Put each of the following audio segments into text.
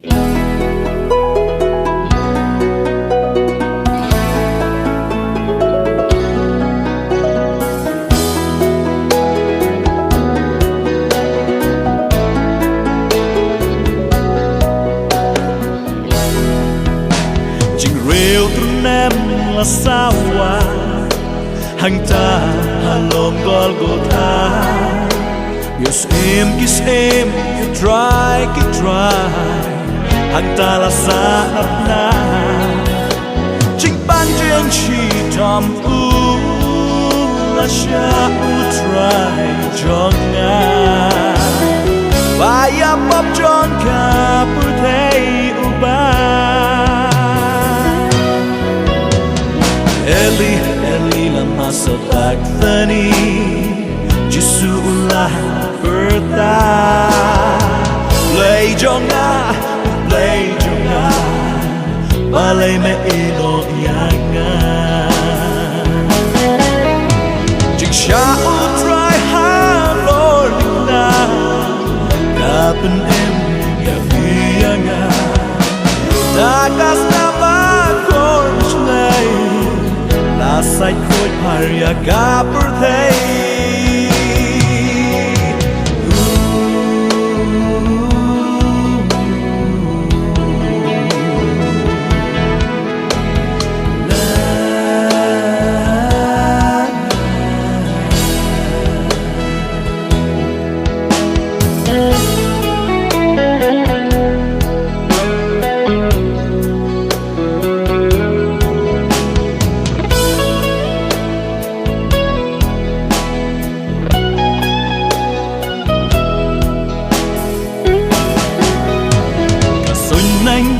là sao qua hành ta halom Golgotha Yes em cái dry hành ta là xa ấp na chính ban trên chỉ trầm u là xa u try cho nga và ya bóp tròn cả bữa thấy u ba Eli, Eli lama sabachthani Giêsu là berta Play cho nga Balay me ino yanga Jing sha utray ha Lord na Kapan em ya yanga Takas na ba kormish lay Sai khôi paria gapur thay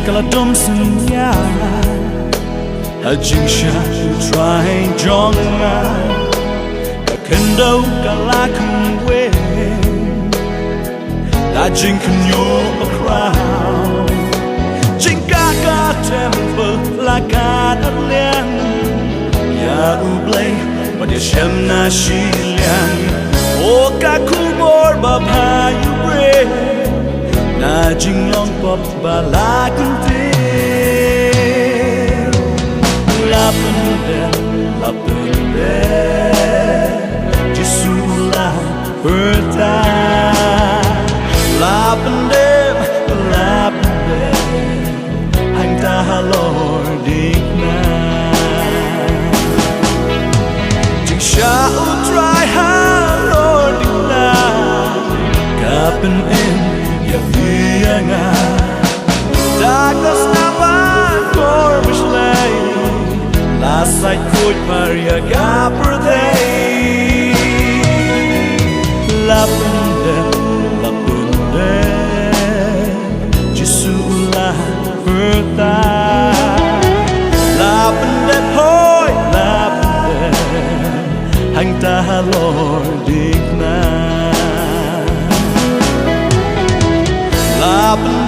Kala dom sunya ha jing sha try jong ma kendo kala kunwe la jing kunyo a crown jing ka temple la ka lian ya u blay but ya shem na shi lian o ka kumor ba pa you break Na jing long pop ba la kunti La pende Giêsu la berta La pende Hành ta ha Lord digna Jing sha utray ha Lord digna Kapan em Yanga Dakas naman kormish lay Lasay ko'y paria gapur thay Lapende Giêsu la berta Lapende hoy Hành ta ha Lord digna Up